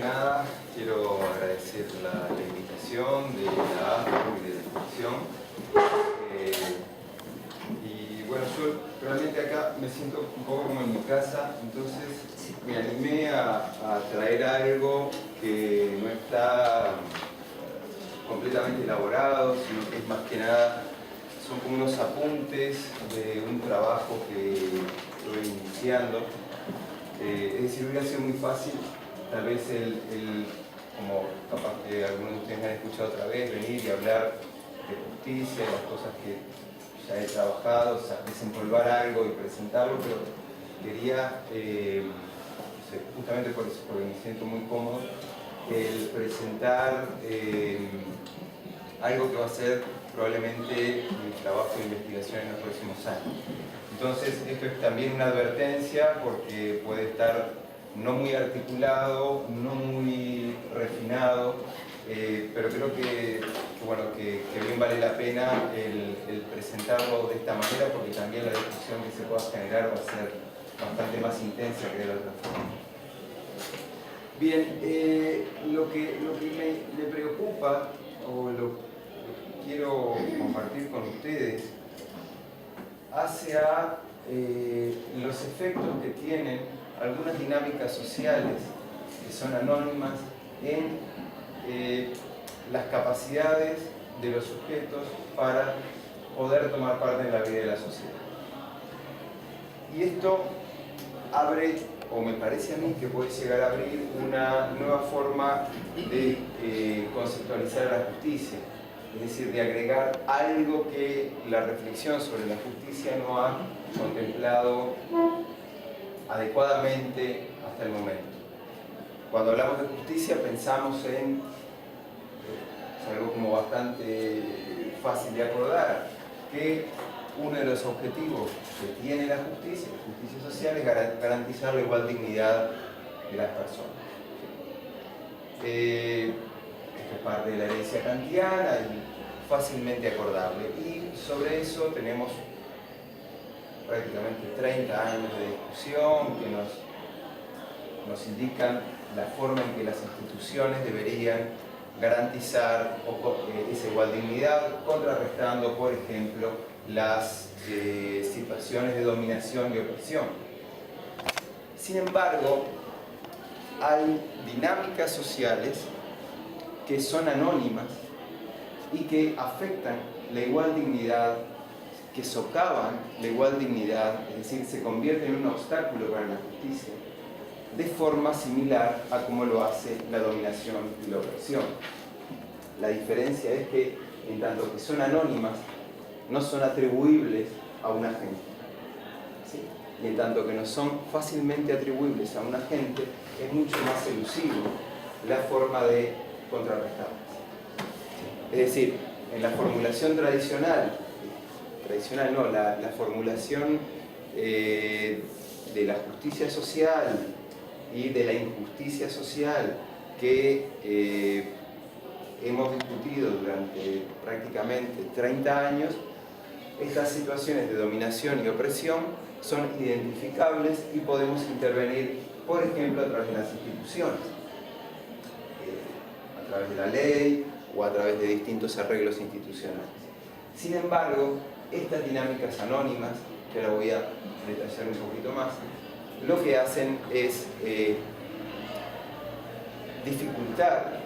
nada, quiero agradecer la invitación de la AFU y de la institución. Y bueno, yo realmente acá me siento un poco como en mi casa, entonces me animé a traer algo que no está completamente elaborado, sino que es más que nada, son como unos apuntes de un trabajo que estoy iniciando. Es decir, hubiera sido muy fácil, tal vez como capaz que algunos de ustedes me han escuchado otra vez, venir y hablar de justicia, de las cosas que ya he trabajado, o sea, desempolvar algo y presentarlo, pero quería, no sé, justamente por eso, porque me siento muy cómodo, el presentar algo que va a ser probablemente mi trabajo de investigación en los próximos años. Entonces, esto es también una advertencia porque puede estar no muy articulado, no muy refinado, pero creo que bien vale la pena el presentarlo de esta manera, porque también la discusión que se pueda generar va a ser bastante más intensa que de la otra forma. Bien, lo que me preocupa, o lo que quiero compartir con ustedes, hace a los efectos que tienen algunas dinámicas sociales que son anónimas en las capacidades de los sujetos para poder tomar parte en la vida de la sociedad. Y esto abre, o me parece a mí que puede llegar a abrir, una nueva forma de conceptualizar la justicia, es decir, de agregar algo que la reflexión sobre la justicia no ha contemplado adecuadamente hasta el momento. Cuando hablamos de justicia pensamos en algo como bastante fácil de acordar, que uno de los objetivos que tiene la justicia social, es garantizar la igual dignidad de las personas. Esto es parte de la herencia kantiana y fácilmente acordable. Y sobre eso tenemos prácticamente 30 años de discusión que nos indican la forma en que las instituciones deberían garantizar esa igual dignidad, contrarrestando, por ejemplo, las situaciones de dominación y opresión. Sin embargo, hay dinámicas sociales que son anónimas y que afectan la igual dignidad, que socavan la igual dignidad, es decir, se convierten en un obstáculo para la justicia, de forma similar a como lo hace la dominación y la opresión. La diferencia es que, en tanto que son anónimas, no son atribuibles a un agente. ¿Sí? Y en tanto que no son fácilmente atribuibles a un agente, es mucho más elusivo la forma de contrarrestarlas. Es decir, en la formulación tradicional no, la formulación de la justicia social y de la injusticia social que hemos discutido durante prácticamente 30 años, estas situaciones de dominación y opresión son identificables y podemos intervenir, por ejemplo, a través de las instituciones, a través de la ley o a través de distintos arreglos institucionales. Sin embargo, estas dinámicas anónimas, que ahora voy a detallar un poquito más, lo que hacen es dificultar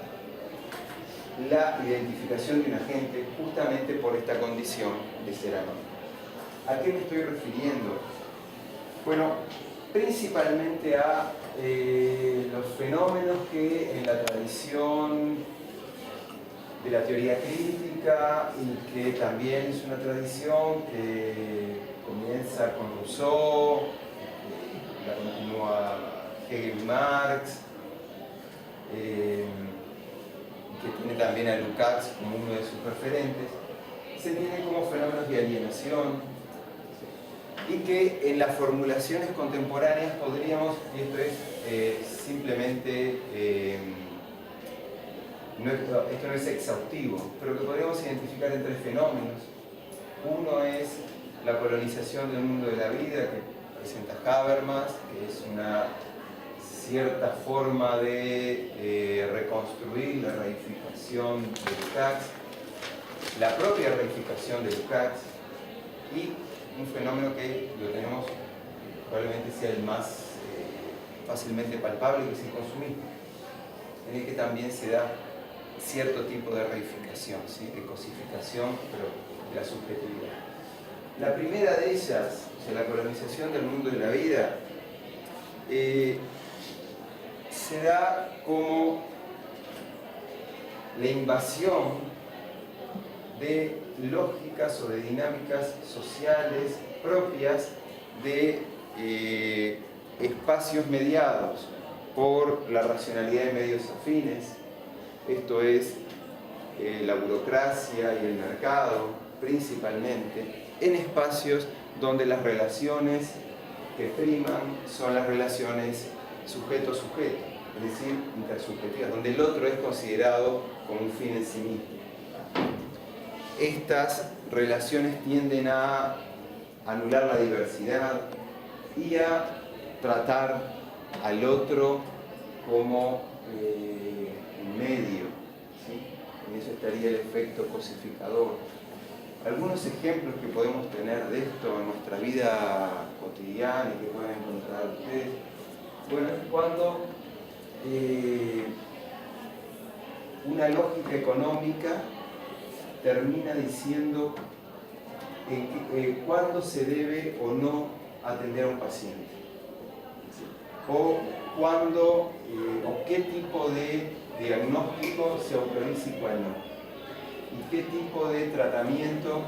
la identificación de un agente justamente por esta condición de ser anónimo. ¿A qué me estoy refiriendo? Bueno, principalmente a los fenómenos que en la tradición de la teoría crítica, y que también es una tradición que comienza con Rousseau, la continúa Hegel y Marx, que tiene también a Lukács como uno de sus referentes, se tienen como fenómenos de alienación, y que en las formulaciones contemporáneas podríamos, y esto es simplemente, esto no es exhaustivo, pero que podríamos identificar en tres fenómenos. Uno es la colonización del mundo de la vida, que presenta Habermas, que es una cierta forma de reconstruir la reificación de Lukács, la propia reificación de Lukács, y un fenómeno que lo tenemos, probablemente sea el más fácilmente palpable, que es el consumismo, en el que también se da cierto tipo de reificación, ¿sí? De cosificación, pero de la subjetividad. La primera de ellas, o sea, la colonización del mundo de la vida, se da como la invasión de lógicas o de dinámicas sociales propias de espacios mediados por la racionalidad de medios afines, esto es la burocracia y el mercado principalmente, en espacios donde las relaciones que priman son las relaciones sujeto-sujeto, es decir, intersubjetivas, donde el otro es considerado como un fin en sí mismo. Estas relaciones tienden a anular la diversidad y a tratar al otro como un medio, ¿sí? En eso estaría el efecto cosificador. Algunos ejemplos que podemos tener de esto en nuestra vida cotidiana y que pueden encontrar ustedes, bueno, es cuando una lógica económica termina diciendo cuándo se debe o no atender a un paciente, ¿sí? O cuándo o qué tipo de diagnóstico se autoriza y cuál no, y qué tipo de tratamiento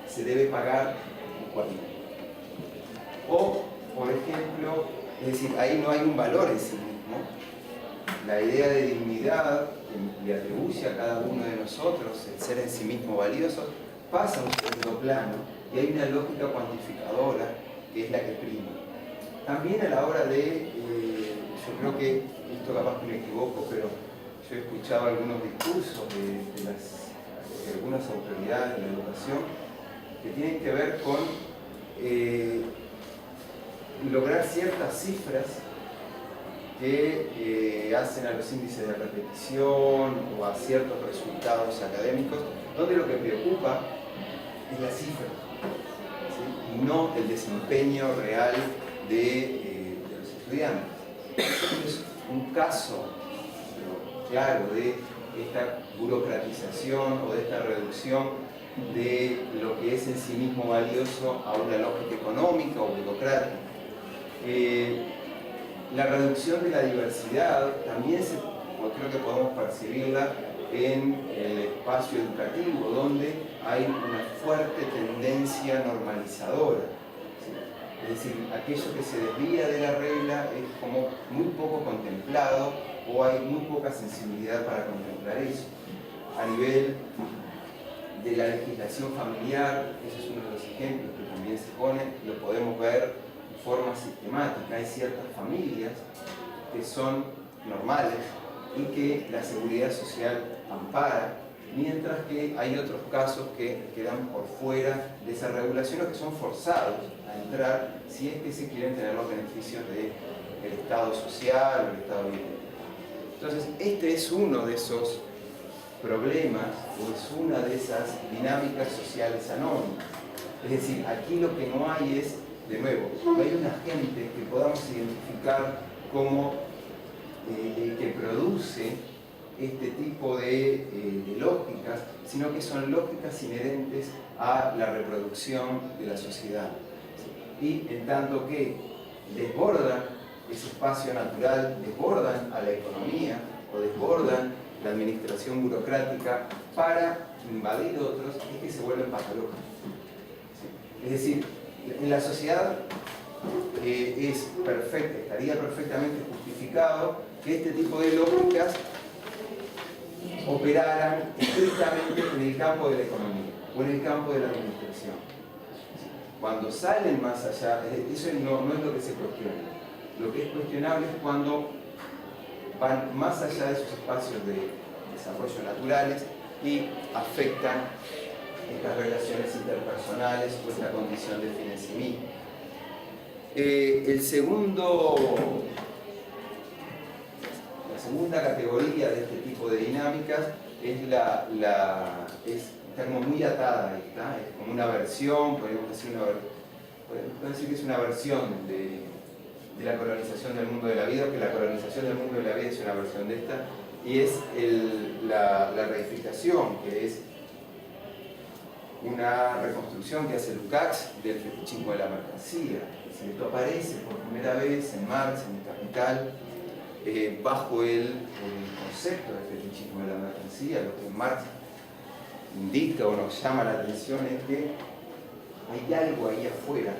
se debe pagar y cuál no. O, por ejemplo, es decir, ahí no hay un valor en sí mismo. La idea de dignidad que le atribuye a cada uno de nosotros el ser en sí mismo valioso pasa a un segundo plano y hay una lógica cuantificadora que es la que prima. También a la hora de, yo creo que, esto capaz que me equivoco, pero yo he escuchado algunos discursos de algunas autoridades de la educación que tienen que ver con lograr ciertas cifras que hacen a los índices de repetición o a ciertos resultados académicos, donde lo que preocupa es la cifra, ¿sí? Y no el desempeño real de los estudiantes. Es un caso claro de esta burocratización o de esta reducción de lo que es en sí mismo valioso a una lógica económica o burocrática. La reducción de la diversidad también creo que podemos percibirla en el espacio educativo, donde hay una fuerte tendencia normalizadora, ¿sí? Es decir, aquello que se desvía de la regla es como muy poco contemplado o hay muy poca sensibilidad para contemplar eso. A nivel de la legislación familiar, ese es uno de los ejemplos que también se pone, lo podemos ver de forma sistemática. Hay ciertas familias que son normales y que la seguridad social ampara, mientras que hay otros casos que quedan por fuera de esa regulación o que son forzados a entrar si es que se quieren tener los beneficios del Estado social o el Estado libre. Entonces, este es uno de esos problemas o es una de esas dinámicas sociales anónimas. Es decir, aquí lo que no hay es, de nuevo, no hay un agente que podamos identificar como el que produce este tipo de lógicas, sino que son lógicas inherentes a la reproducción de la sociedad. Y en tanto que desbordan ese espacio natural, desbordan a la economía o desbordan la administración burocrática para invadir otros, es que se vuelven patológicos. Es decir, en la sociedad estaría perfectamente justificado que este tipo de lógicas operaran estrictamente en el campo de la economía o en el campo de la administración. Cuando salen más allá, eso no es lo que se cuestiona. Lo que es cuestionable es cuando van más allá de esos espacios de desarrollo naturales y afectan estas relaciones interpersonales o esta condición de fin en sí mismo. El segundo segunda categoría de este tipo de dinámicas está como muy atada, ¿está? Es como una versión, podemos decir que es una versión de la colonización del mundo de la vida, o que la colonización del mundo de la vida es una versión de esta, y es la reificación, que es una reconstrucción que hace Lukács del fetichismo de la mercancía. Esto aparece por primera vez en Marx, en el Capital, bajo el concepto del fetichismo de la mercancía. Lo que Marx indica o nos llama la atención es que hay algo ahí afuera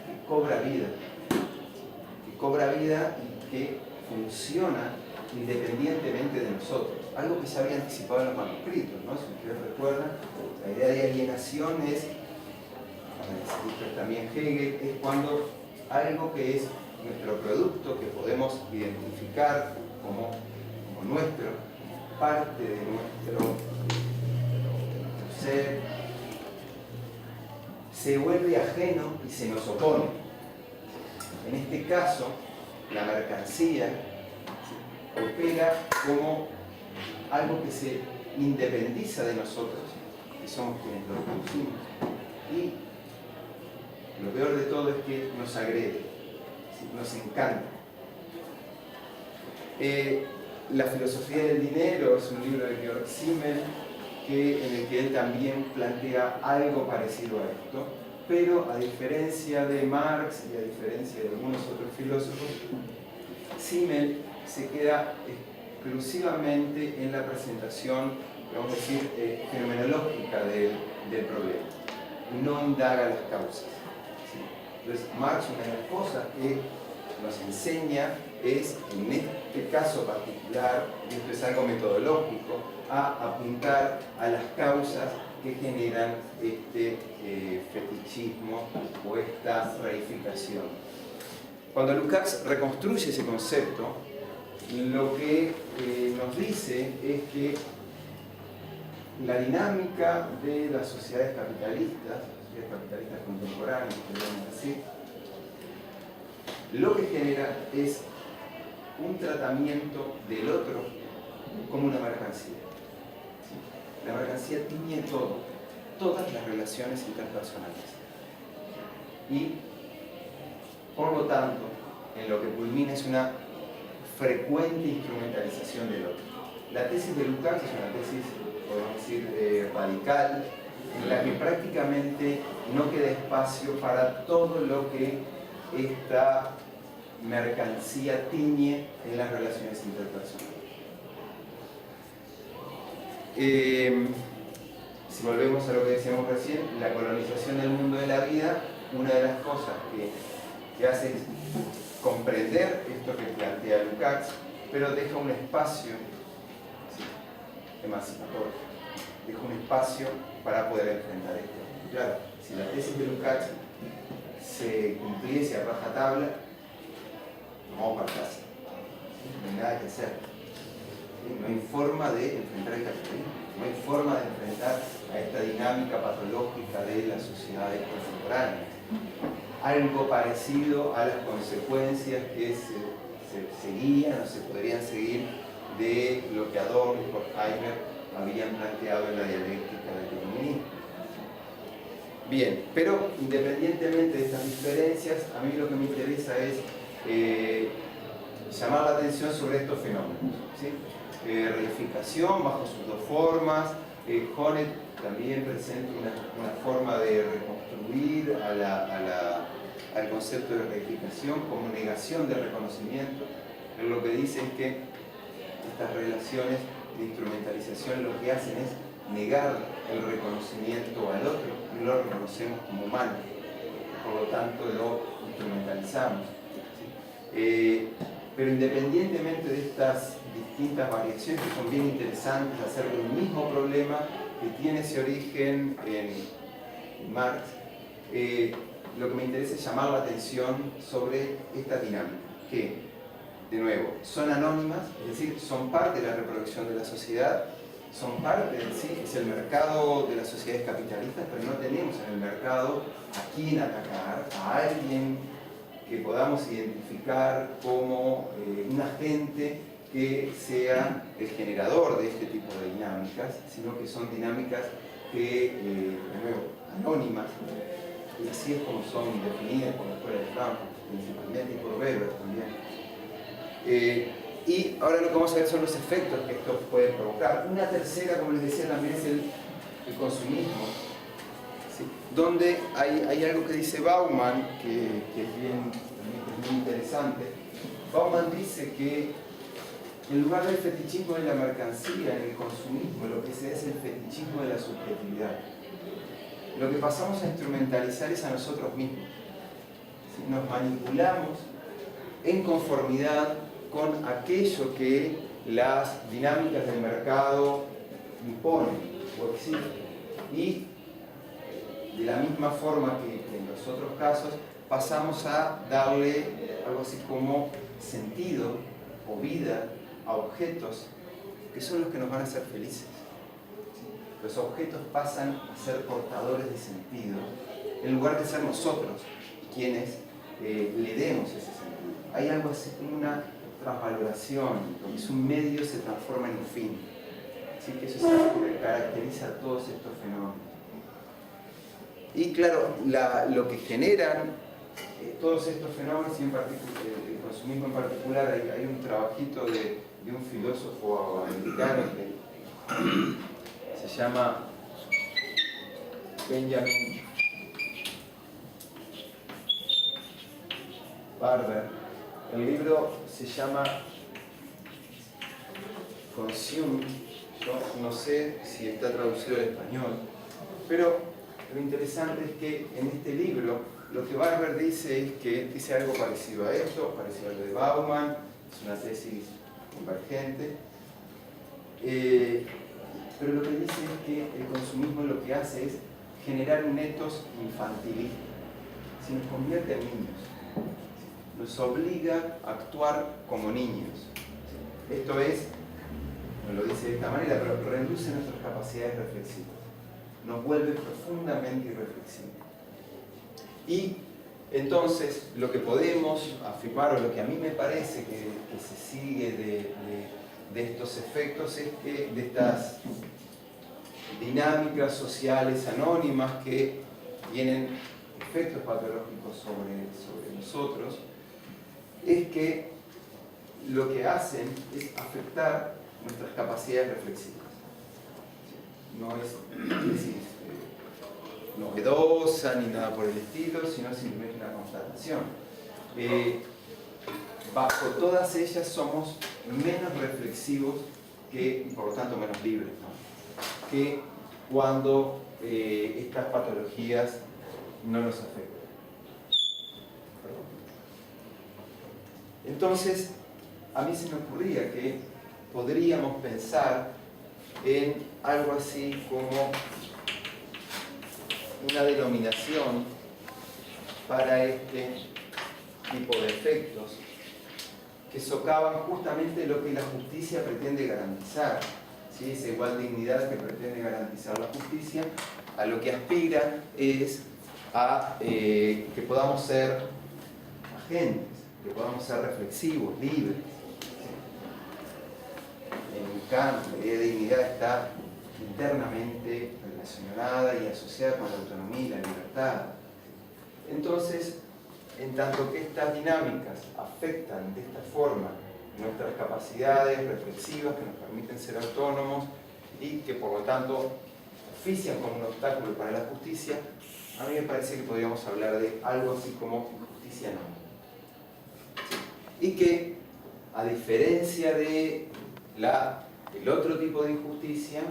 que cobra vida y que funciona independientemente de nosotros. Algo que se había anticipado en los manuscritos, ¿no? Si ustedes recuerdan, la idea de alienación es, también Hegel, es cuando algo que es nuestro producto, que podemos identificar como nuestro, parte de nuestro ser, se vuelve ajeno y se nos opone. En este caso, la mercancía opera como algo que se independiza de nosotros, que somos quienes lo producimos. Y lo peor de todo es que nos agrede, nos encanta. La filosofía del dinero es un libro de Georg Simmel, en el que él también plantea algo parecido a esto, pero a diferencia de Marx y a diferencia de algunos otros filósofos, Simmel se queda exclusivamente en la presentación, vamos a decir, fenomenológica del problema, y no indaga las causas. Entonces, Marx, una de las cosas que nos enseña es, en este caso particular, y esto es algo metodológico, a apuntar a las causas que generan este fetichismo o esta reificación. Cuando Lukács reconstruye ese concepto, lo que nos dice es que la dinámica de las sociedades capitalistas contemporáneas, podríamos decir, lo que genera es un tratamiento del otro como una mercancía. La mercancía tiñe todas las relaciones interpersonales. Y, por lo tanto, en lo que culmina es una frecuente instrumentalización del otro. La tesis de Lukács es una tesis, podemos decir, radical, en la que prácticamente no queda espacio para todo lo que esta mercancía tiñe en las relaciones interpersonales. Si volvemos a lo que decíamos recién, la colonización del mundo de la vida, una de las cosas que hace es comprender esto que plantea Lukács, pero deja un espacio emancipatorio, deja un espacio para poder enfrentar esto. Claro, si la tesis de Lukács se cumpliese a rajatabla, vamos para casa, no hay nada que hacer. No hay forma de enfrentar el capitalismo, no hay forma de enfrentar a esta dinámica patológica de las sociedades contemporáneas. Algo parecido a las consecuencias que se seguían o se podrían seguir de lo que Adorno y Horkheimer habían planteado en la dialéctica del comunismo. Bien, pero independientemente de estas diferencias, a mí lo que me interesa es llamar la atención sobre estos fenómenos, ¿sí? Reificación bajo sus dos formas. Honneth también presenta una forma de reconstruir al concepto de reificación como negación de reconocimiento. Él lo que dice es que estas relaciones de instrumentalización lo que hacen es negar el reconocimiento al otro, y lo reconocemos como humano, por lo tanto lo instrumentalizamos. Pero independientemente de estas distintas variaciones, que son bien interesantes acerca de un mismo problema que tiene ese origen en Marx, lo que me interesa es llamar la atención sobre esta dinámica, que, de nuevo, son anónimas, es decir, son parte de la reproducción de la sociedad, son parte en sí, es el mercado de las sociedades capitalistas, pero no tenemos en el mercado a quién atacar, a alguien que podamos identificar como un agente que sea el generador de este tipo de dinámicas, sino que son dinámicas que, de nuevo, anónimas, y así es como son definidas por la Escuela de Frankfurt, principalmente, y por Weber también. Y ahora lo que vamos a ver son los efectos que esto puede provocar. Una tercera, como les decía, también es el consumismo, ¿sí? Donde hay algo que dice Bauman, que es muy interesante. Bauman dice que en lugar del fetichismo de la mercancía, en el consumismo, lo que se da es el fetichismo de la subjetividad. Lo que pasamos a instrumentalizar es a nosotros mismos. ¿Sí? Nos manipulamos en conformidad con aquello que las dinámicas del mercado imponen o exigen. Y de la misma forma que en los otros casos, pasamos a darle algo así como sentido o vida a objetos que son los que nos van a hacer felices. Los objetos pasan a ser portadores de sentido en lugar de ser nosotros quienes le demos ese sentido. Hay algo así como una transvaloración, donde es un medio se transforma en un fin. Así que eso es algo que caracteriza a todos estos fenómenos. Y claro, lo que generan todos estos fenómenos, y en el consumismo en particular, hay un trabajito de un filósofo americano que se llama Benjamin Barber. El libro se llama Consume. Yo no sé si está traducido al español, pero lo interesante es que en este libro lo que Barber dice es que dice algo parecido a esto, parecido a lo de Bauman, es una tesis convergente, pero lo que dice es que el consumismo lo que hace es generar un etos infantilista, se nos convierte en niños, nos obliga a actuar como niños. Esto es, no lo dice de esta manera, pero reduce nuestras capacidades reflexivas, nos vuelve profundamente irreflexivos. Y entonces lo que podemos afirmar, o lo que a mí me parece que se sigue de estos efectos, es que de estas dinámicas sociales anónimas que tienen efectos patológicos sobre nosotros, es que lo que hacen es afectar nuestras capacidades reflexivas. No es decir, novedosa ni nada por el estilo, sino simplemente una constatación. Bajo todas ellas somos menos reflexivos y por lo tanto menos libres, ¿no? Que cuando estas patologías no nos afectan. Entonces, a mí se me ocurría que podríamos pensar en algo así como una denominación para este tipo de efectos que socavan justamente lo que la justicia pretende garantizar, ¿sí? Esa igual dignidad que pretende garantizar la justicia, a lo que aspira es a que podamos ser agentes, que podamos ser reflexivos, libres. En Kant, la idea de dignidad está internamente relacionada y asociada con la autonomía y la libertad. Entonces, en tanto que estas dinámicas afectan de esta forma nuestras capacidades reflexivas que nos permiten ser autónomos y que por lo tanto ofician como un obstáculo para la justicia, a mí me parece que podríamos hablar de algo así como justicia no. Y que, a diferencia de el otro tipo de injusticia,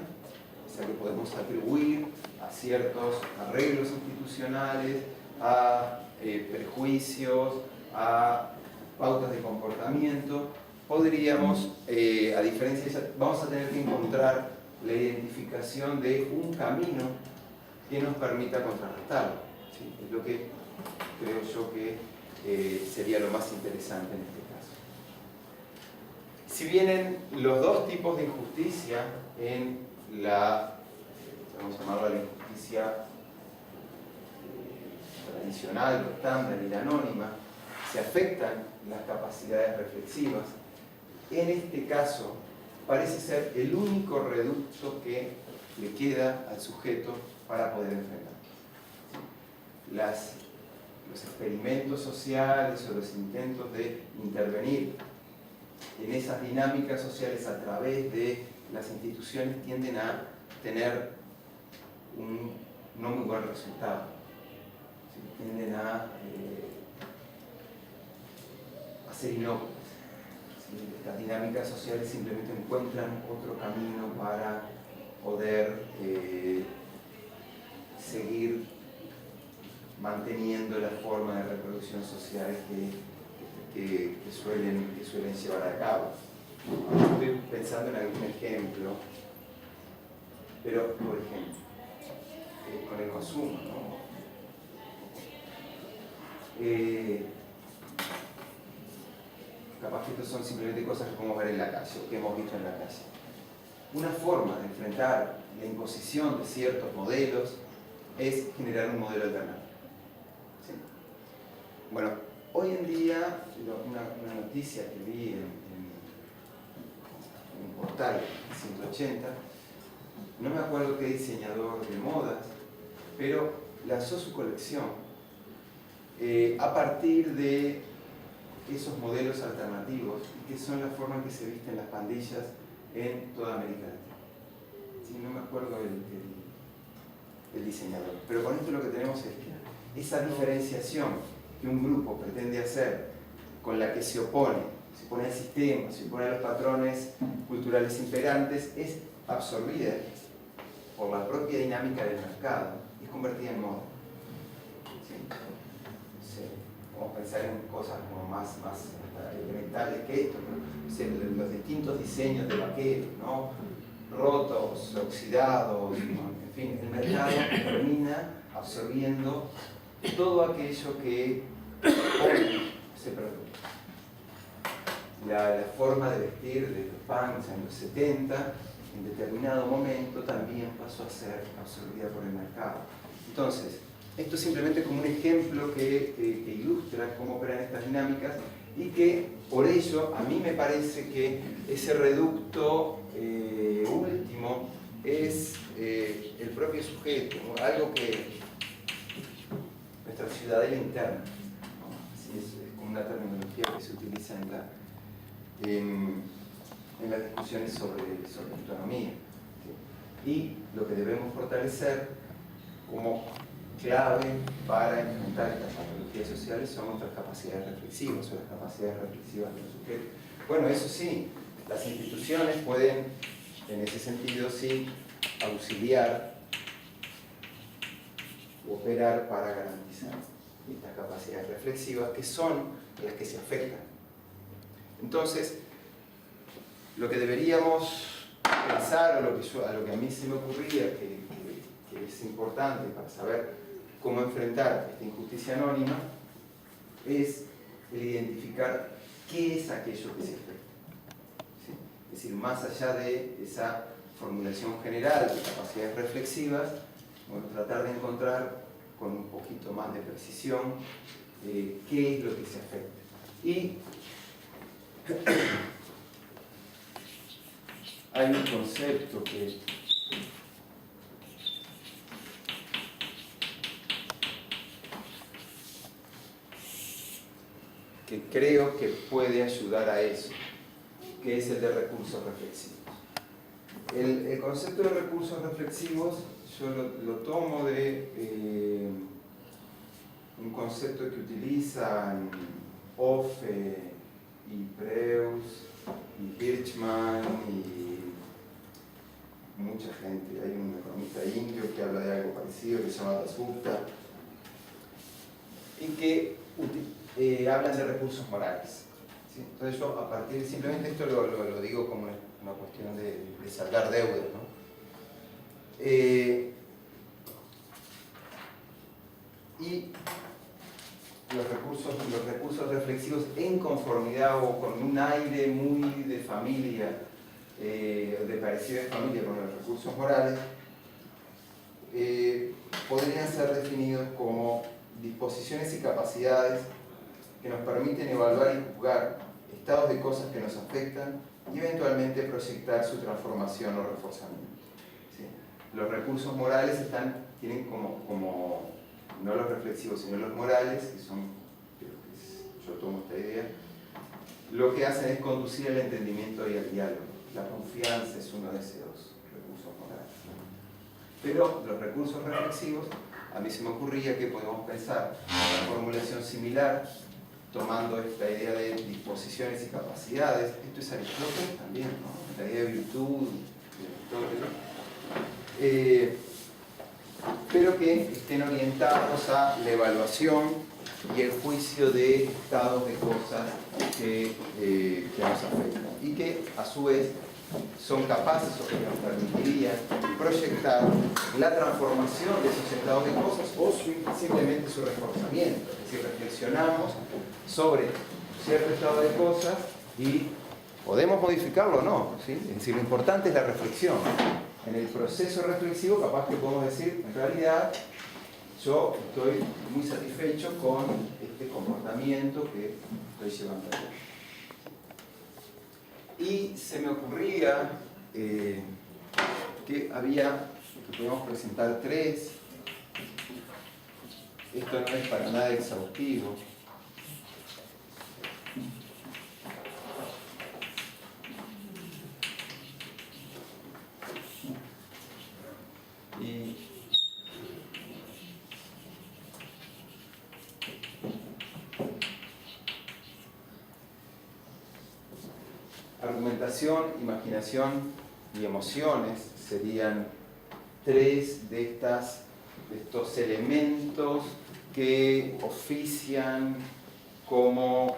esa que podemos atribuir a ciertos arreglos institucionales, a prejuicios, a pautas de comportamiento, podríamos, a diferencia de esa, vamos a tener que encontrar la identificación de un camino que nos permita contrarrestarlo. ¿Sí? Es lo que creo yo que sería lo más interesante en este caso. Si vienen los dos tipos de injusticia en vamos a llamarla la injusticia tradicional, o estándar y la anónima, se afectan las capacidades reflexivas, en este caso parece ser el único reducto que le queda al sujeto para poder enfrentar. Los experimentos sociales o los intentos de intervenir en esas dinámicas sociales a través de las instituciones tienden a tener un no muy buen resultado. Tienden a ser inocuas. Estas dinámicas sociales simplemente encuentran otro camino para poder seguir manteniendo la forma de reproducción social que suelen llevar a cabo. Estoy pensando en algún ejemplo, pero por ejemplo, con el consumo, ¿no? Capaz que estos son simplemente cosas que podemos ver en la calle o que hemos visto en la calle. Una forma de enfrentar la imposición de ciertos modelos es generar un modelo alternativo. ¿Sí? Bueno, hoy en día, una noticia que vi en un portal 180, no me acuerdo qué diseñador de modas, pero lanzó su colección a partir de esos modelos alternativos, que son la forma en que se visten las pandillas en toda América Latina. ¿Sí? No me acuerdo el diseñador, pero con esto lo que tenemos es que esa diferenciación que un grupo pretende hacer, con la que se opone al sistema, se opone a los patrones culturales imperantes, es absorbida por la propia dinámica del mercado y es convertida en moda. ¿Sí? Sí. Vamos a pensar en cosas como más elementales que esto, ¿no? Los distintos diseños de vaqueros, ¿no? Rotos, oxidados, ¿no? En fin, el mercado termina absorbiendo todo aquello que opone ese producto. La forma de vestir de los punks en los 70, en determinado momento, también pasó a ser absorbida por el mercado. Entonces, esto es simplemente como un ejemplo que ilustra cómo operan estas dinámicas y que, por ello, a mí me parece que ese reducto último es el propio sujeto, ¿no? Algo que nuestra ciudadela interna, ¿no? Así es como una terminología que se utiliza en las discusiones sobre autonomía. ¿Sí? Y lo que debemos fortalecer como clave para enfrentar estas patologías sociales son nuestras capacidades reflexivas o las capacidades reflexivas de los sujetos. Bueno, eso sí, las instituciones pueden, en ese sentido, sí, auxiliar o operar para garantizar estas capacidades reflexivas que son las que se afectan. Entonces, lo que deberíamos pensar, o a lo que a mí se me ocurría que es importante para saber cómo enfrentar esta injusticia anónima, es el identificar qué es aquello que se afecta. ¿Sí? Es decir, más allá de esa formulación general de capacidades reflexivas, bueno, tratar de encontrar con un poquito más de precisión qué es lo que se afecta. Y hay un concepto que creo que puede ayudar a eso, que es el de recursos reflexivos. El concepto de recursos reflexivos yo lo tomo de un concepto que utilizan Hoffe y Preus y Hirschman y mucha gente. Hay un economista indio que habla de algo parecido que se llama Dasgupta y que hablan de recursos morales. ¿Sí? Entonces yo a partir, simplemente esto lo digo como una cuestión de saldar deudas, ¿no? Y los recursos reflexivos en conformidad o con un aire muy de familia, de parecido de familia con los recursos morales, podrían ser definidos como disposiciones y capacidades que nos permiten evaluar y juzgar estados de cosas que nos afectan y eventualmente proyectar su transformación o reforzamiento. ¿Sí? Los recursos morales tienen como, no los reflexivos, sino los morales, que son, yo tomo esta idea, lo que hacen es conducir al entendimiento y al diálogo. La confianza es uno de esos recursos morales. Pero los recursos reflexivos, a mí se me ocurría que podemos pensar una formulación similar, tomando esta idea de disposiciones y capacidades. Esto es Aristóteles también, ¿no? La idea de virtud de Aristóteles. Pero que estén orientados a la evaluación y el juicio de estados de cosas que nos afectan y que a su vez son capaces o que nos permitirían proyectar la transformación de esos estados de cosas o simplemente su reforzamiento. Es decir, reflexionamos sobre cierto estado de cosas y podemos modificarlo o no, ¿sí? Es decir, lo importante es la reflexión. En el proceso reflexivo capaz que podemos decir, en realidad yo estoy muy satisfecho con este comportamiento que estoy llevando a cabo. Y se me ocurría que podíamos presentar 3. Esto no es para nada exhaustivo. Y argumentación, imaginación y emociones serían 3 de estos elementos que ofician como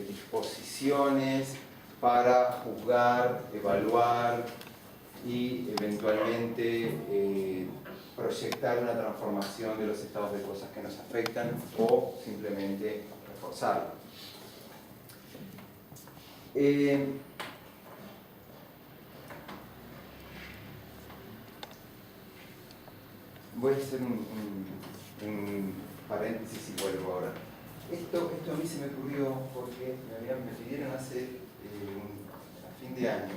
disposiciones para juzgar, evaluar y eventualmente proyectar una transformación de los estados de cosas que nos afectan o simplemente reforzarlo. Voy a hacer un paréntesis y vuelvo ahora. Esto a mí se me ocurrió porque me pidieron a fin de año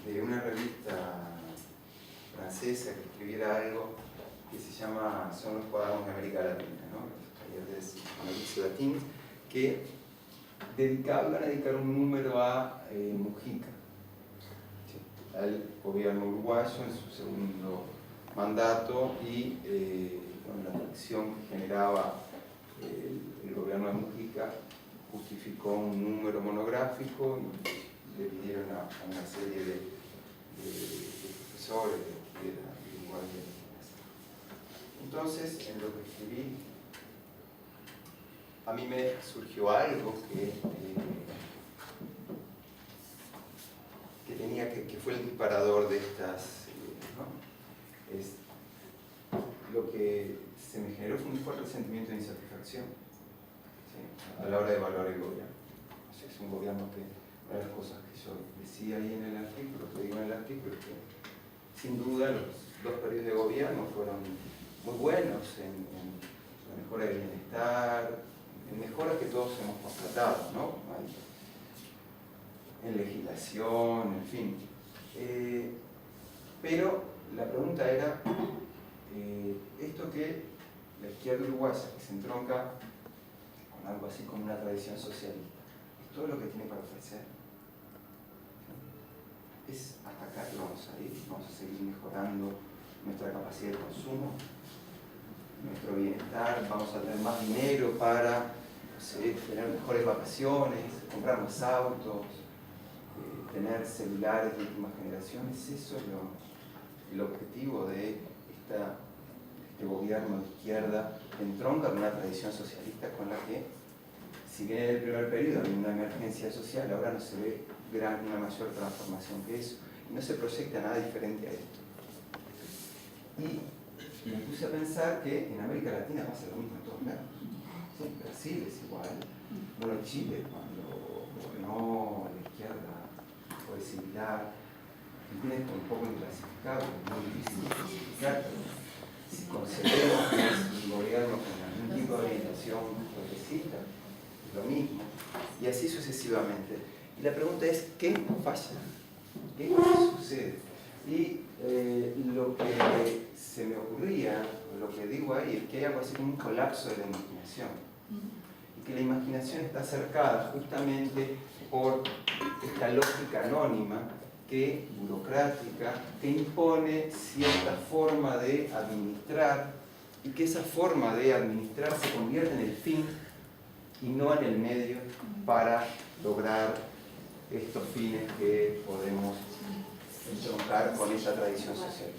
de una revista francesa que escribiera algo que se llama Son los cuadernos de América Latina, ¿no? Los talleres latinos, que van a dedicar un número a Mujica, ¿sí? Al gobierno uruguayo en su segundo mandato y la reacción que generaba el gobierno de Mujica justificó un número monográfico y le pidieron a una serie de profesores de Uruguay. Entonces, en lo que escribí, a mí me surgió algo que fue el disparador de estas, ¿no? Lo que se me generó fue un fuerte sentimiento de insatisfacción, ¿sí? A la hora de evaluar el gobierno. O sea, es un gobierno que, una de las cosas que yo decía ahí en el artículo, que digo en el artículo, es que sin duda los 2 periodos de gobierno fueron muy buenos en la mejora del bienestar, en mejoras que todos hemos constatado, ¿no? En legislación, en fin. Pero la pregunta era, esto que la izquierda uruguaya, que se entronca con algo así como una tradición socialista, ¿es todo lo que tiene para ofrecer? ¿Es hasta acá que vamos a ir? ¿Vamos a seguir mejorando nuestra capacidad de consumo? ¿Nuestro bienestar? ¿Vamos a tener más dinero para, no sé, tener mejores vacaciones, comprar más autos, tener celulares de última generación? ¿Es eso el objetivo de este gobierno de izquierda que entronca con una tradición socialista con la que, si bien en el primer periodo había una emergencia social, ahora no se ve una mayor transformación que eso, y no se proyecta nada diferente a esto? Y me puse a pensar que en América Latina pasa lo mismo en todos lados. Sí, Brasil es igual. Bueno, Chile, cuando gobernó la izquierda fue similar. Tiene esto un poco inclasificado, es muy difícil de clasificar, pero si concebemos que es un gobierno con algún tipo de orientación progresista, lo mismo, y así sucesivamente. Y la pregunta es, ¿qué falla? ¿Qué sucede? Y lo que se me ocurría, lo que digo ahí, es que hay algo así como un colapso de la imaginación. Y que la imaginación está cercada justamente por esta lógica anónima, burocrática, que impone cierta forma de administrar, y que esa forma de administrar se convierte en el fin y no en el medio para lograr estos fines que podemos entroncar con esa tradición social.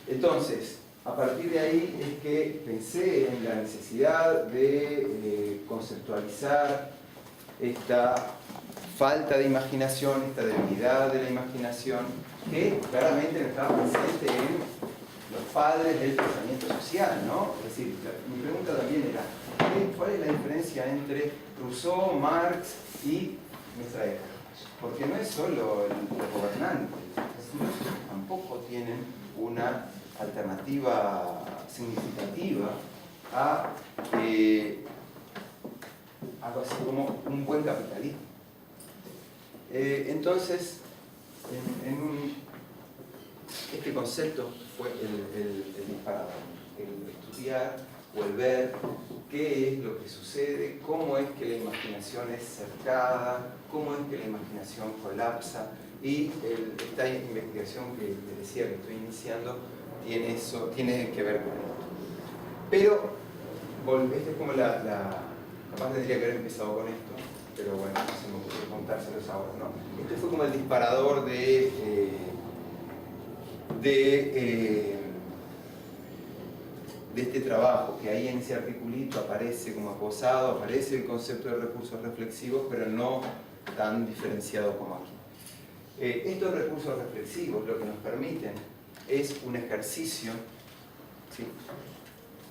Entonces, a partir de ahí es que pensé en la necesidad de conceptualizar esta falta de imaginación, esta debilidad de la imaginación, que claramente no estaba presente en los padres del pensamiento social, ¿no? Es decir, mi pregunta también era, ¿cuál es la diferencia entre Rousseau, Marx y nuestra época? Porque no es solo los gobernantes, sino que tampoco tienen una alternativa significativa a algo así como un buen capitalismo. Entonces, este concepto fue el disparador, el estudiar o el ver qué es lo que sucede, cómo es que la imaginación es cercada, cómo es que la imaginación colapsa, y esta investigación que les decía que estoy iniciando tiene que ver con esto. Pero, esta es como capaz tendría que haber empezado con esto, pero bueno, no se me ocurrió contárselos ahora, ¿no? Este fue como el disparador de este trabajo, que ahí en ese articulito aparece como esbozado, aparece el concepto de recursos reflexivos, pero no tan diferenciado como aquí. Estos recursos reflexivos lo que nos permiten es un ejercicio, ¿sí?,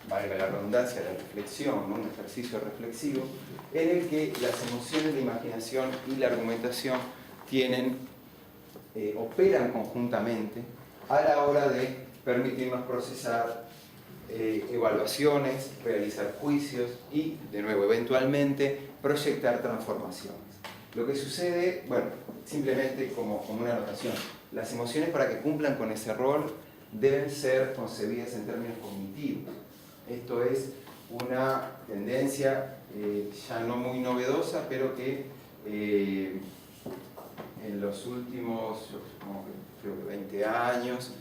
valga la redundancia, la reflexión, ¿no?, un ejercicio reflexivo en el que las emociones, la imaginación y la argumentación operan conjuntamente a la hora de permitirnos procesar evaluaciones, realizar juicios y, de nuevo, eventualmente, proyectar transformaciones. Lo que sucede, bueno, simplemente como una anotación, las emociones, para que cumplan con ese rol, deben ser concebidas en términos cognitivos. Esto es una tendencia ya no muy novedosa, pero que en los últimos, creo que 20 años,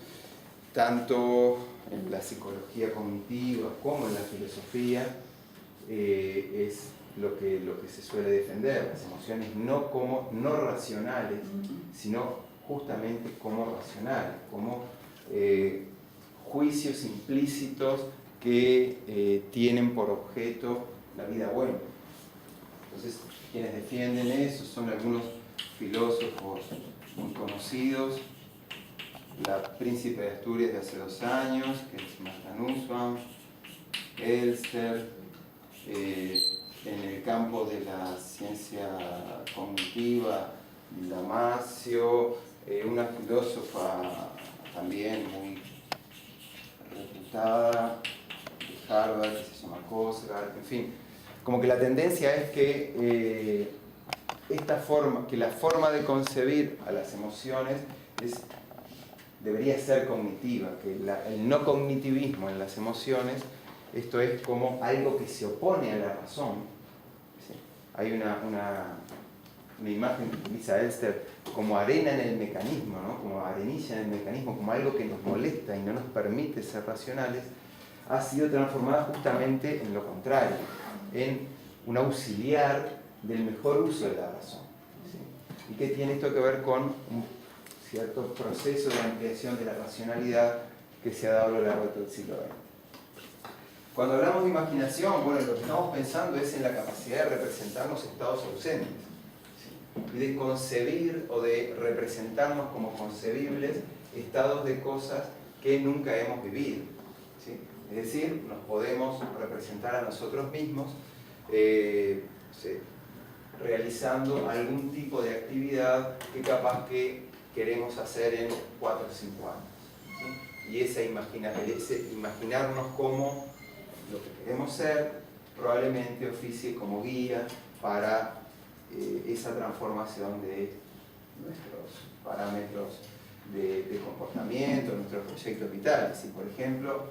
tanto en la psicología cognitiva como en la filosofía, es lo que se suele defender, las emociones no racionales, sino justamente como racionales, como juicios implícitos que tienen por objeto la vida buena. Entonces, quienes defienden eso son algunos filósofos muy conocidos, la Príncipe de Asturias de hace 2 años, que es Martha Nussbaum, Elster, en el campo de la ciencia cognitiva, Damasio, una filósofa también muy reputada de Harvard, que se llama Kosgard, en fin, como que la tendencia es que la forma de concebir a las emociones debería ser cognitiva, que el no cognitivismo en las emociones, esto es como algo que se opone a la razón. ¿Sí? Hay una imagen que utiliza Elster como arena en el mecanismo, ¿no?, como arenilla en el mecanismo, como algo que nos molesta y no nos permite ser racionales, ha sido transformada justamente en lo contrario, en un auxiliar del mejor uso de la razón. ¿Sí? ¿Y qué tiene esto que ver con un cierto proceso de ampliación de la racionalidad que se ha dado a lo largo de todo el siglo XX? Cuando hablamos de imaginación, bueno, lo que estamos pensando es en la capacidad de representarnos estados ausentes, ¿sí?, y de concebir o de representarnos como concebibles estados de cosas que nunca hemos vivido, ¿sí? Es decir, nos podemos representar a nosotros mismos ¿sí?, realizando algún tipo de actividad que capaz que queremos hacer en 4 o 5 años, ¿sí? Y ese imaginarnos como lo que queremos ser probablemente oficie como guía para esa transformación de nuestros parámetros de comportamiento, nuestros proyectos vitales. Si, por ejemplo,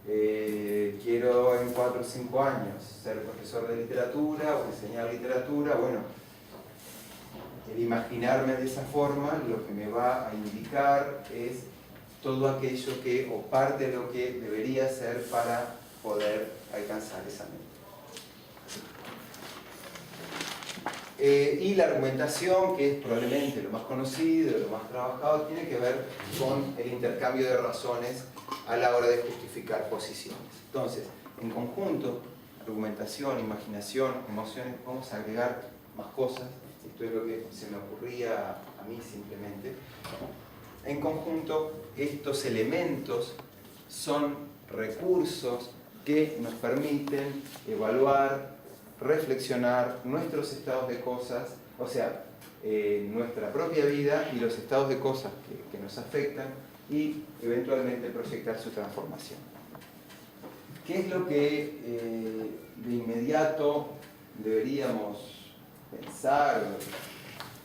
quiero en 4 o 5 años ser profesor de literatura o enseñar literatura, bueno, el imaginarme de esa forma lo que me va a indicar es todo aquello que, o parte de lo que debería ser para poder alcanzar esa meta. Y la argumentación, que es probablemente lo más conocido, lo más trabajado, tiene que ver con el intercambio de razones a la hora de justificar posiciones. Entonces, en conjunto, argumentación, imaginación, emociones, vamos a agregar más cosas. Esto es lo que se me ocurría a mí simplemente. En conjunto, estos elementos son recursos que nos permiten evaluar, reflexionar nuestros estados de cosas, o sea, nuestra propia vida y los estados de cosas que nos afectan, y eventualmente proyectar su transformación. ¿Qué es lo que de inmediato deberíamos pensar?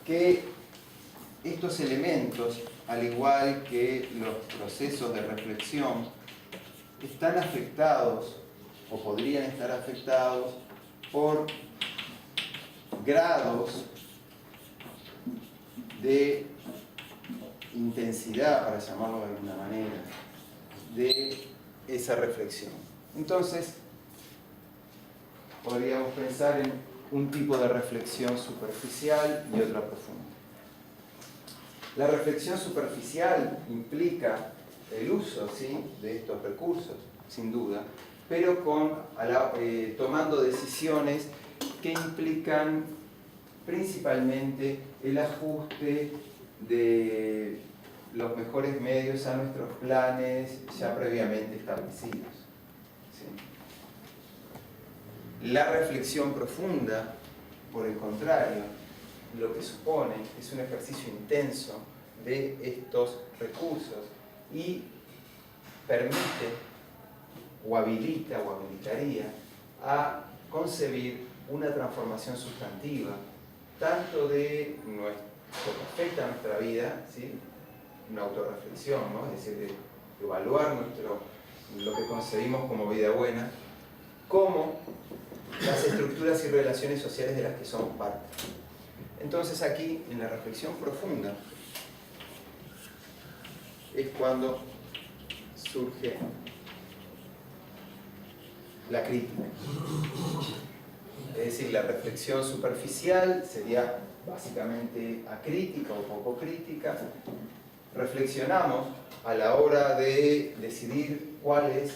Que estos elementos, al igual que los procesos de reflexión, están afectados o podrían estar afectados por grados de intensidad, para llamarlo de alguna manera, de esa reflexión. Entonces, podríamos pensar en un tipo de reflexión superficial y otra profunda. La reflexión superficial implica el uso, ¿sí?, de estos recursos, sin duda, pero tomando decisiones que implican principalmente el ajuste de los mejores medios a nuestros planes ya previamente establecidos. ¿Sí? La reflexión profunda, por el contrario, lo que supone es un ejercicio intenso de estos recursos y permite o habilita o habilitaría a concebir una transformación sustantiva tanto de lo que afecta a nuestra vida, ¿sí?, una autorreflexión, ¿no?, es decir, de evaluar lo que concebimos como vida buena, como las estructuras y relaciones sociales de las que somos parte. Entonces aquí, en la reflexión profunda, es cuando surge la crítica. Es decir, la reflexión superficial sería básicamente acrítica o poco crítica. Reflexionamos a la hora de decidir cuál es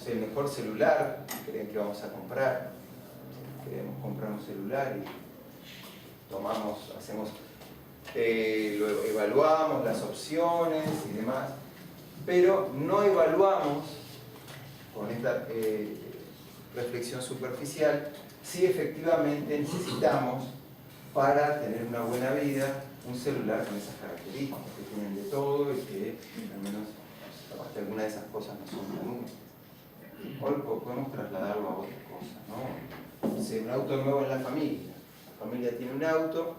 el mejor celular que creen que vamos a comprar. Queremos comprar un celular y lo evaluamos, las opciones y demás, pero no evaluamos con esta reflexión superficial si efectivamente necesitamos, para tener una buena vida, un celular con esas características que tienen de todo y que al menos hasta alguna de esas cosas no son comunes. O podemos trasladarlo a otras cosas, ¿no? O sea, un auto nuevo en la familia tiene un auto,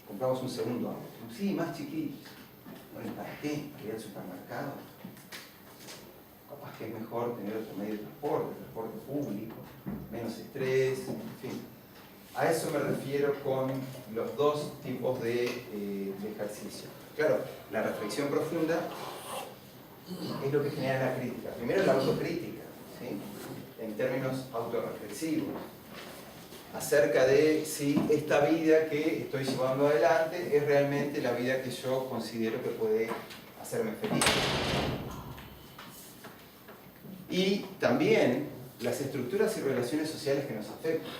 compramos un segundo auto. Sí, más chiquito. Bueno, ¿para qué? ¿Para ir al supermercado? Capaz que es mejor tener otro medio de transporte público, menos estrés, en fin. A eso me refiero con los dos tipos de ejercicio. Claro, la reflexión profunda es lo que genera la crítica. Primero la autocrítica, ¿sí?, en términos autorreflexivos, acerca de si esta vida que estoy llevando adelante es realmente la vida que yo considero que puede hacerme feliz. Y también las estructuras y relaciones sociales que nos afectan.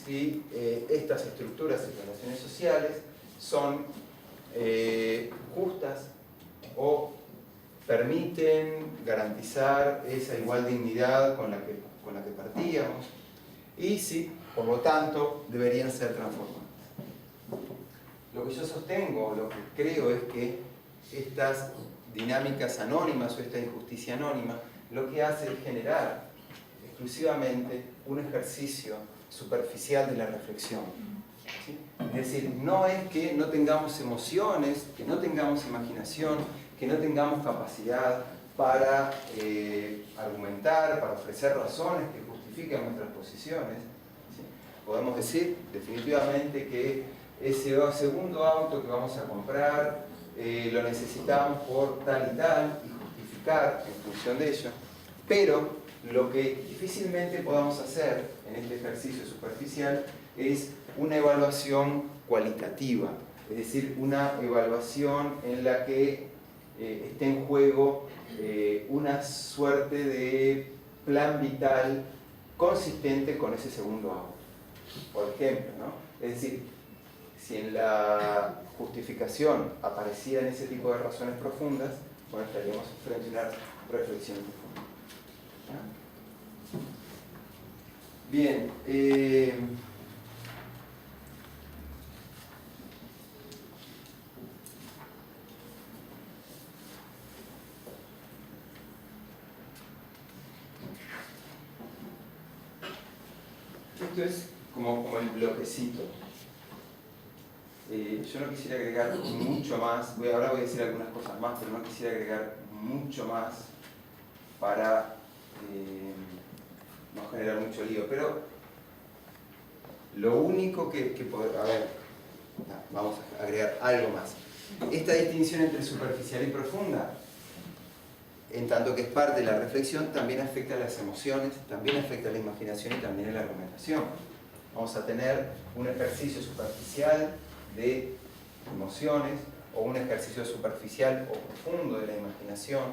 Si estas estructuras y relaciones sociales son justas o permiten garantizar esa igual dignidad con la que partíamos, y si, por lo tanto, deberían ser transformadas. Lo que yo sostengo, lo que creo es que estas dinámicas anónimas o esta injusticia anónima lo que hace es generar exclusivamente un ejercicio superficial de la reflexión. ¿Sí? Es decir, no es que no tengamos emociones, que no tengamos imaginación, que no tengamos capacidad para argumentar, para ofrecer razones que justifiquen nuestras posiciones. ¿Sí? Podemos decir definitivamente que ese segundo auto que vamos a comprar lo necesitamos por tal y tal y justificar en función de ello, pero lo que difícilmente podamos hacer en este ejercicio superficial es una evaluación cualitativa, es decir, una evaluación en la que esté en juego una suerte de plan vital consistente con ese segundo auto. Por ejemplo, ¿no? Es decir, si en la justificación aparecieran ese tipo de razones profundas, bueno, estaríamos frente a una reflexión profunda. ¿Ya? Bien. Esto es como el bloquecito. Yo no quisiera agregar mucho más, ahora voy a decir algunas cosas más, pero no quisiera agregar mucho más para no generar mucho lío. Pero lo único que a ver, vamos a agregar algo más. Esta distinción entre superficial y profunda, en tanto que es parte de la reflexión, también afecta a las emociones, también afecta a la imaginación y también a la argumentación. Vamos a tener un ejercicio superficial de emociones o un ejercicio superficial o profundo de la imaginación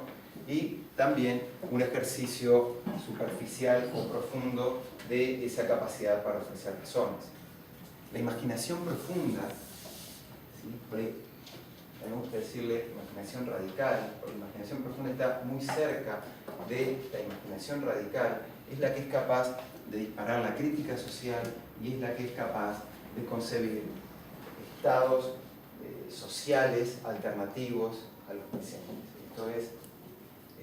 y también un ejercicio superficial o profundo de esa capacidad para ofrecer razones. La imaginación profunda, ¿sí? Por ahí, a mí me gusta decirle imaginación radical, porque la imaginación profunda está muy cerca de la imaginación radical, es la que es capaz de disparar la crítica social y es la que es capaz de concebir estados sociales alternativos a los presentes. Esto es,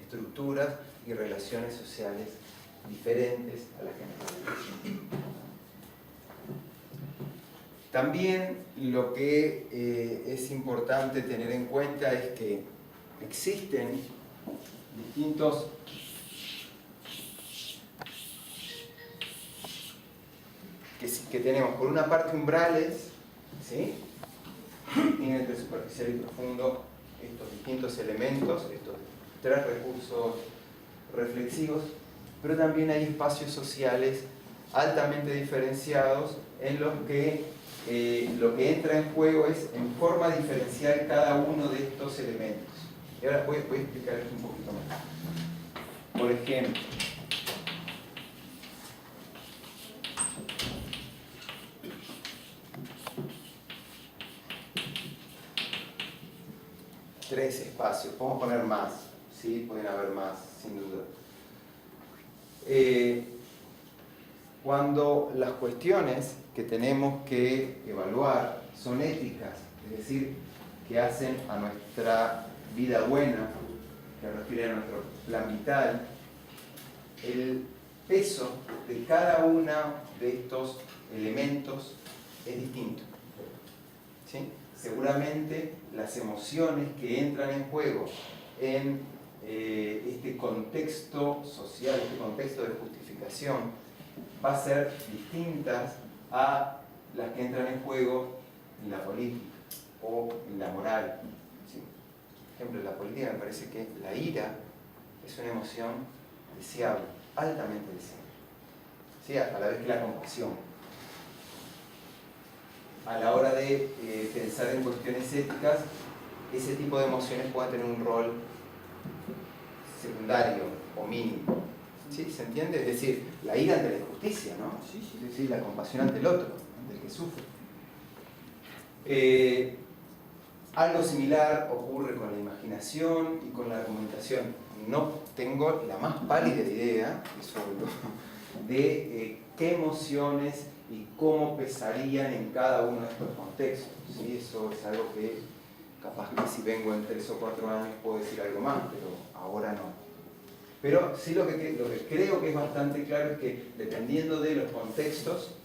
estructuras y relaciones sociales diferentes a las que nos. También lo que es importante tener en cuenta es que existen distintos que tenemos por una parte umbrales, ¿sí? Tienen entre superficial y profundo estos distintos elementos, estos tres recursos reflexivos, pero también hay espacios sociales altamente diferenciados en los que lo que entra en juego es en forma diferencial cada uno de estos elementos. Y ahora voy a explicar esto un poquito más. Por ejemplo, tres espacios, podemos poner más, ¿sí? Pueden haber más, sin duda. Cuando las cuestiones que tenemos que evaluar son éticas, es decir, que hacen a nuestra vida buena, que refieren a nuestro plan vital, el peso de cada uno de estos elementos es distinto. ¿Sí? Seguramente las emociones que entran en juego en este contexto social, este contexto de justificación, va a ser distintas a las que entran en juego en la política o en la moral. ¿Sí? Por ejemplo, en la política me parece que la ira es una emoción deseable, altamente deseable, ¿sí? A la vez que la compasión. A la hora de pensar en cuestiones éticas, ese tipo de emociones puede tener un rol secundario o mínimo. ¿Sí? ¿Se entiende? Es decir, la ira ante la injusticia, ¿no? Sí, la compasión ante el otro, ante el que sufre. Algo similar ocurre con la imaginación y con la argumentación. No tengo la más pálida idea, es obvio, de qué emociones y cómo pesarían en cada uno de estos contextos. ¿Sí? Eso es algo que capaz que si vengo en 3 o 4 años puedo decir algo más, pero ahora no. Pero sí lo que creo que es bastante claro es que dependiendo de los contextos,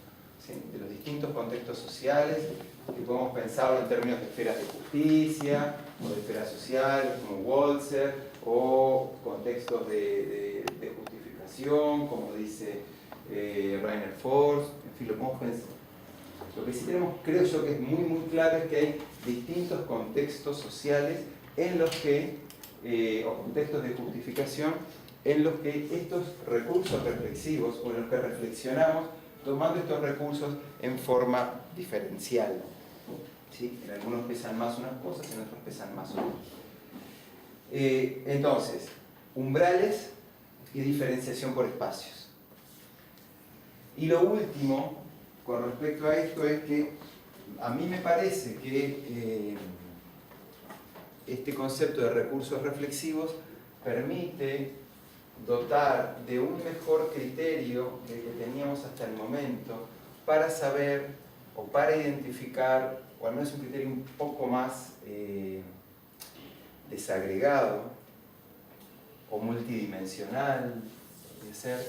¿sí?, de los distintos contextos sociales, que podemos pensarlo en términos de esferas de justicia, o de esferas sociales, como Walzer, o contextos de justificación, como dice Rainer Forst, en fin, lo podemos pensar. Lo que sí tenemos, creo yo que es muy claro, es que hay distintos contextos sociales en los que, o contextos de justificación, en los que estos recursos reflexivos, o en los que reflexionamos, tomando estos recursos en forma diferencial. ¿Sí? En algunos pesan más unas cosas, en otros pesan más otras. Entonces, umbrales y diferenciación por espacios. Y lo último, con respecto a esto, es que a mí me parece que este concepto de recursos reflexivos permite dotar de un mejor criterio del que teníamos hasta el momento para saber o para identificar, o al menos un criterio un poco más desagregado o multidimensional, puede ser,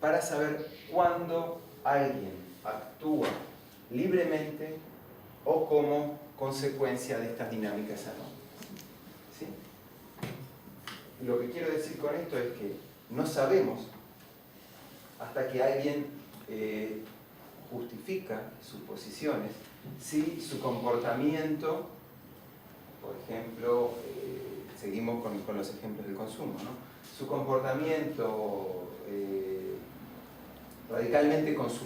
para saber cuándo alguien actúa libremente o como consecuencia de estas dinámicas anómalas. ¿Sí? Lo que quiero decir con esto es que no sabemos hasta que alguien justifica sus posiciones si su comportamiento, por ejemplo, seguimos con los ejemplos del consumo, ¿no? Su comportamiento radicalmente consumista